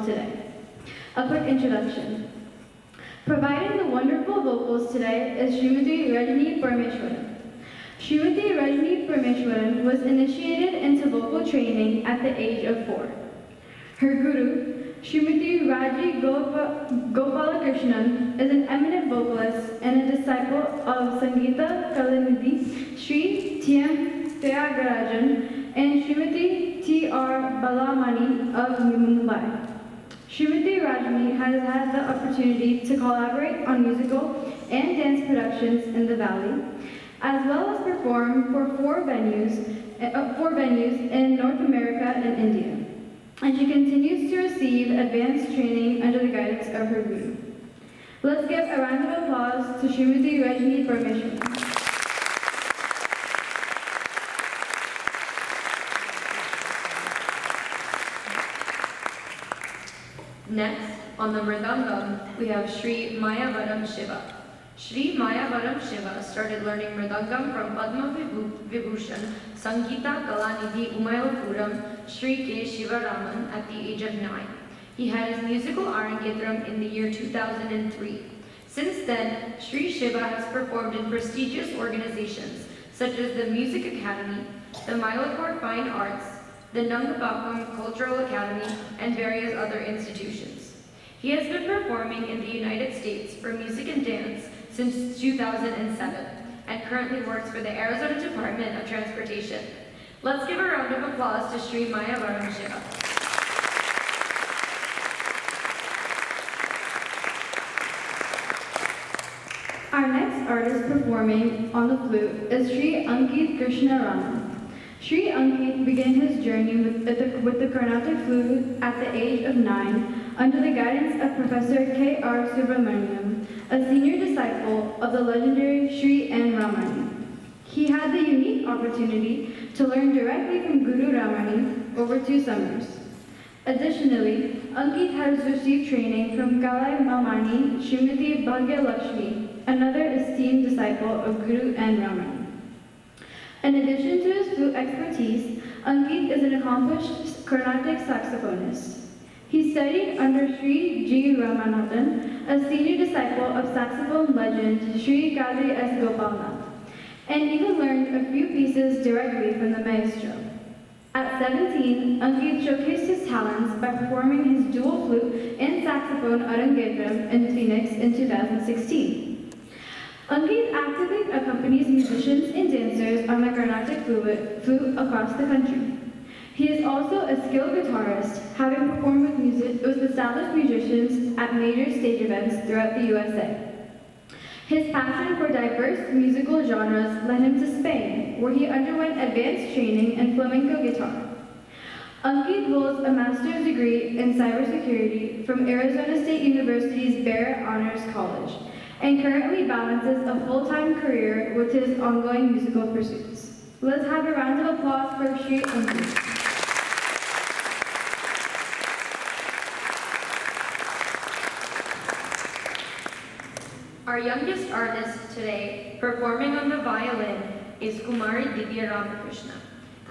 today. A quick introduction. Providing the wonderful vocals today is Srimati Rajni Parmeshwaran. Srimati Rajni Parmeshwaran was initiated into vocal training at the age of 4. Her guru, Srimati Raji Gopalakrishnan, is an eminent vocalist and a disciple of Sangeeta Kalanidhi, Sri T.M. Tyagarajan, and Srimati T.R. Balamani of Mumbai. Srimati Rajni has had the opportunity to collaborate on musical and dance productions in the Valley, as well as perform for four venues in North America and India. And she continues to receive advanced training under the guidance of her guru. Let's give a round of applause to Srimati Rajni Parmeshwaran. Next, on the Mridangam, we have Sri Mayavaram Shiva. Sri Mayavaram Shiva started learning Mridangam from Padma Vibhushan Sangeeta Kalanidhi Umayapuram Sri K. Shivaraman at the age of 9. He had his musical Arangetram in the year 2003. Since then, Sri Shiva has performed in prestigious organizations such as the Music Academy, the Mylapore Fine Arts, the Nangapakam Cultural Academy, and various other institutions. He has been performing in the United States for music and dance since 2007 and currently works for the Arizona Department of Transportation. Let's give a round of applause to Sri Mayavaram Shiva. Our next artist performing on the flute is Sri Ankit Krishna Raman. Sri Ankit began his journey with the Carnatic flute at the age of 9 under the guidance of Professor K.R. Subramaniam, a senior disciple of the legendary Sri N. Ramani. He had the unique opportunity to learn directly from Guru Ramani over 2 summers. Additionally, Ankit has received training from Kalai Mamani Srimati Bhagya Lakshmi, another esteemed disciple of Guru N. Ramani. In addition to his flute expertise, Ankit is an accomplished Carnatic saxophonist. He studied under Sri G. Ramanathan, a senior disciple of saxophone legend Sri Kadri S. Gopalnath, and even learned a few pieces directly from the maestro. At 17, Ankit showcased his talents by performing his dual flute and saxophone Arangetram in Phoenix in 2016. Ankit actively accompanies musicians and dancers on the Carnatic flute across the country. He is also a skilled guitarist, having performed with established musicians at major stage events throughout the USA. His passion for diverse musical genres led him to Spain, where he underwent advanced training in flamenco guitar. Ankit holds a master's degree in cybersecurity from Arizona State University's Barrett Honors College, and currently balances a full-time career with his ongoing musical pursuits. Let's have a round of applause for Sri Ankit. Our youngest artist today, performing on the violin, is Kumari Divya Ramakrishna.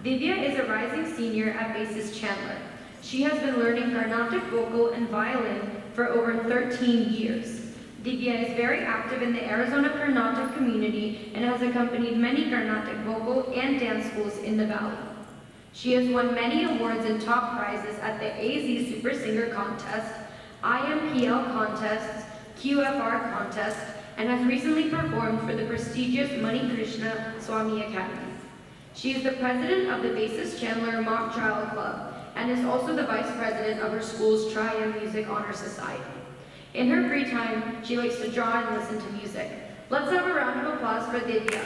Divya is a rising senior at Basis Chandler. She has been learning Carnatic vocal and violin for over 13 years. Divya is very active in the Arizona Carnatic community and has accompanied many Carnatic vocal and dance schools in the Valley. She has won many awards and top prizes at the AZ Super Singer Contest, IMPL contests, QFR contest, and has recently performed for the prestigious Mani Krishna Swami Academy. She is the president of the Basis Chandler Mock Trial Club and is also the vice president of her school's Triumph Music Honor Society. In her free time, she likes to draw and listen to music. Let's have a round of applause for Divya.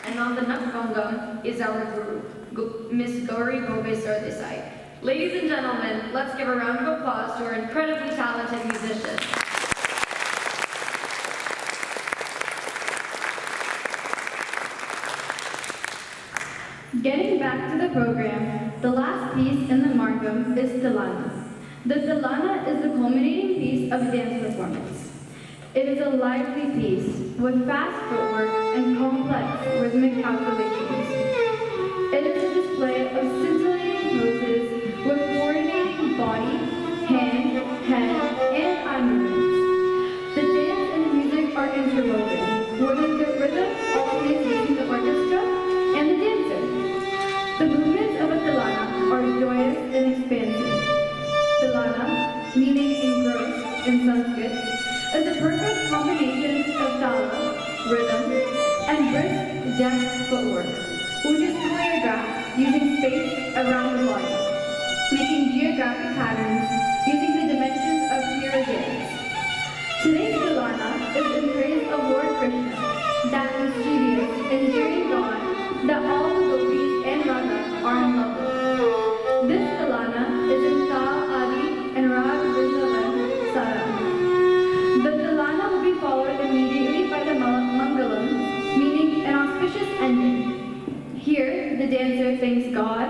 And on the Nakbangam is our guru, Miss Gauri Gobe Sardesai. Ladies and gentlemen, let's give a round of applause to our incredibly talented musicians. Getting back to the program, the last piece in the Margam is Tilana. The Tilana is the culminating piece of a dance performance. It is a lively piece with fast footwork and complex rhythmic calculations. It is a display of scintillating poses with coordinating body, hand, head, and eye movements. The dance and the music are interwoven, where the rhythm alternates between the orchestra and the dancer. The movements of a tilana are joyous and expansive. Tilana, meaning engrossed in Sanskrit, is a perfect combination of tala, rhythm, and brisk, deft footwork, which is choreographed using space around the body, making geographic patterns using the dimensions of pure dance. Today's Tilana is in praise of Lord Krishna, that mischievous, endearing God that all the gopis and Radha are in love with. This Tilana is in Tal Adi and Rag Vrindavan Sara. The Tilana will be followed immediately by the Mangalam, meaning an auspicious ending. Here, the dancer thanks God,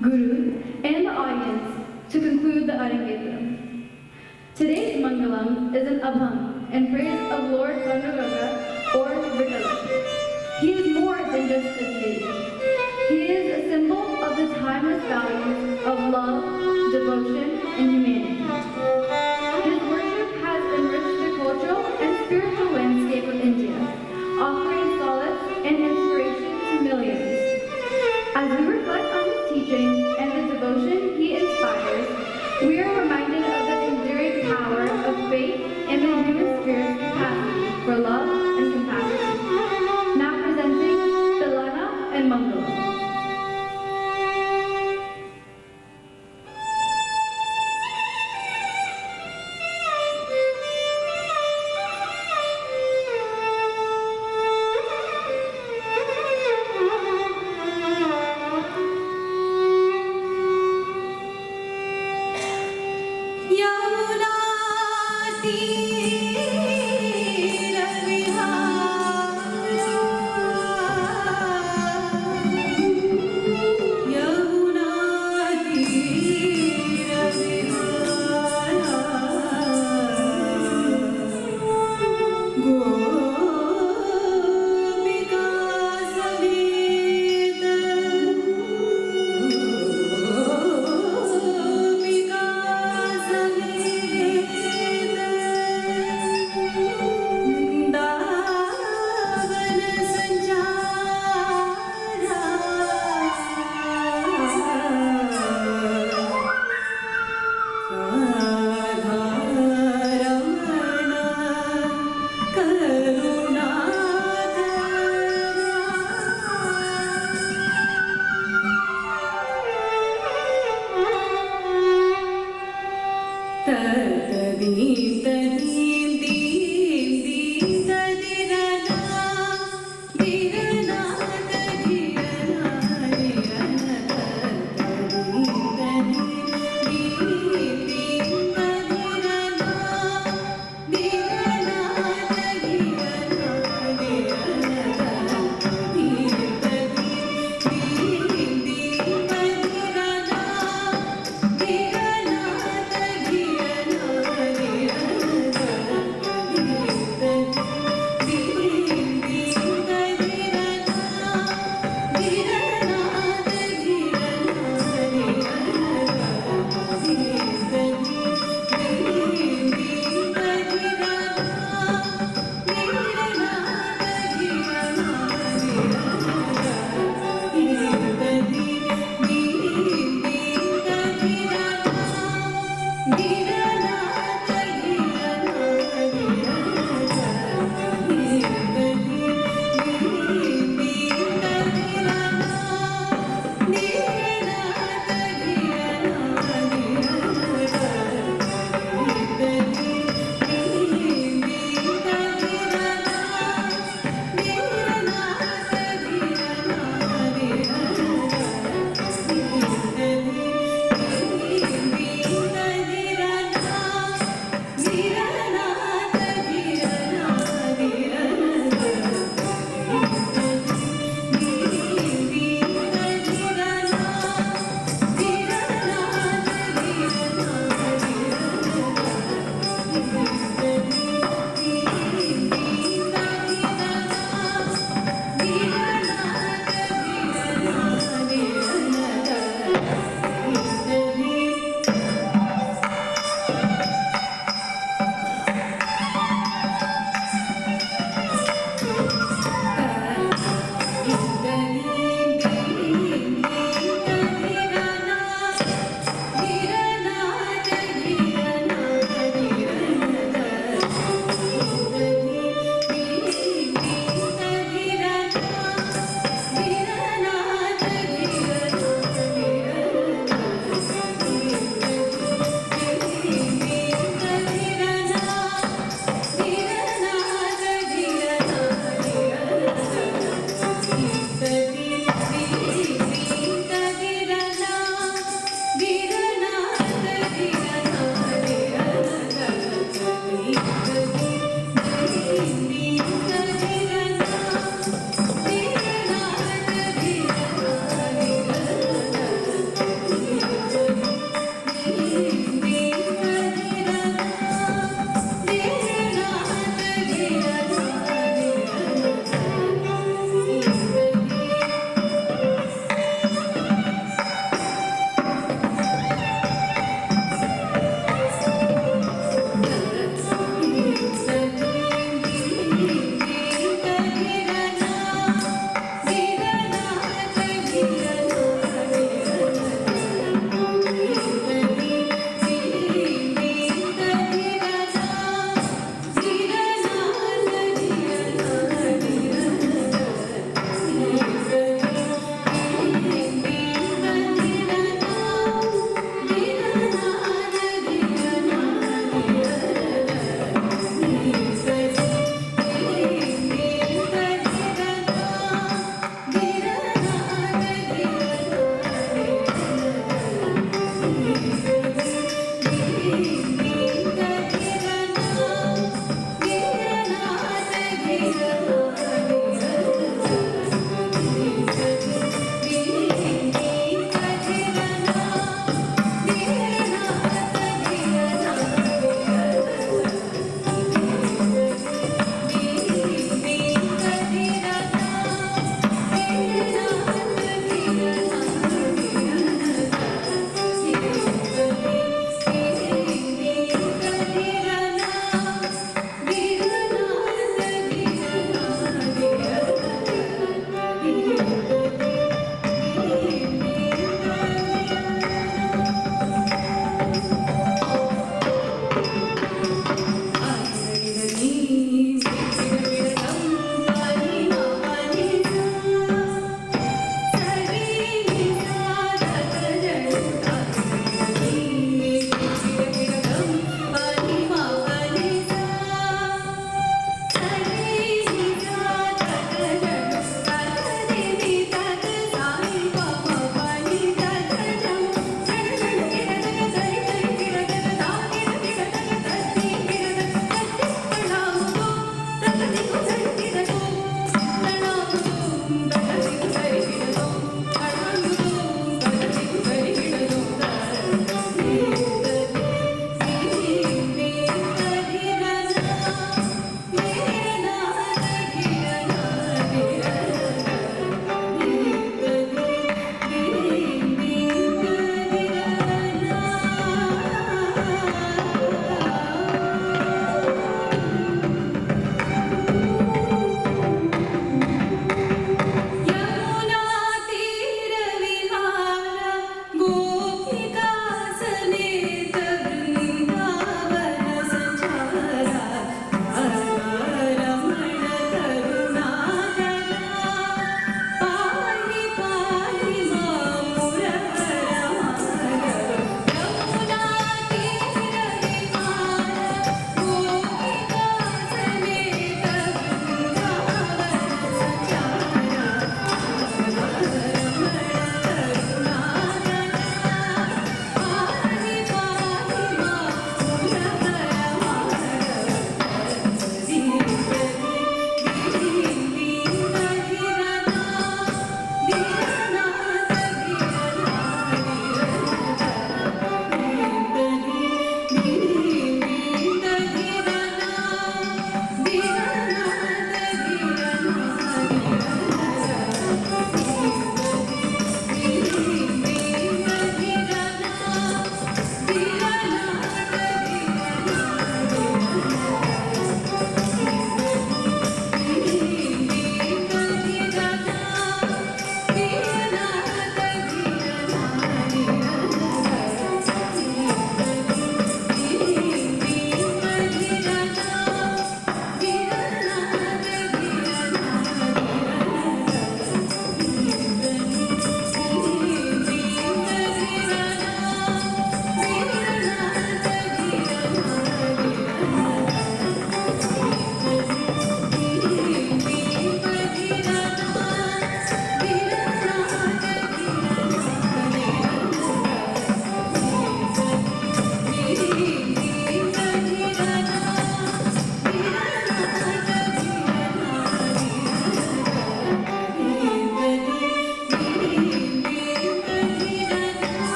Guru, and the audience to conclude the Arangetram. Today's Mangalam is an Abhang in praise of Lord Panduranga or Vitala. He is more than just a deity. He is a symbol of the timeless values of love, devotion, and humanity.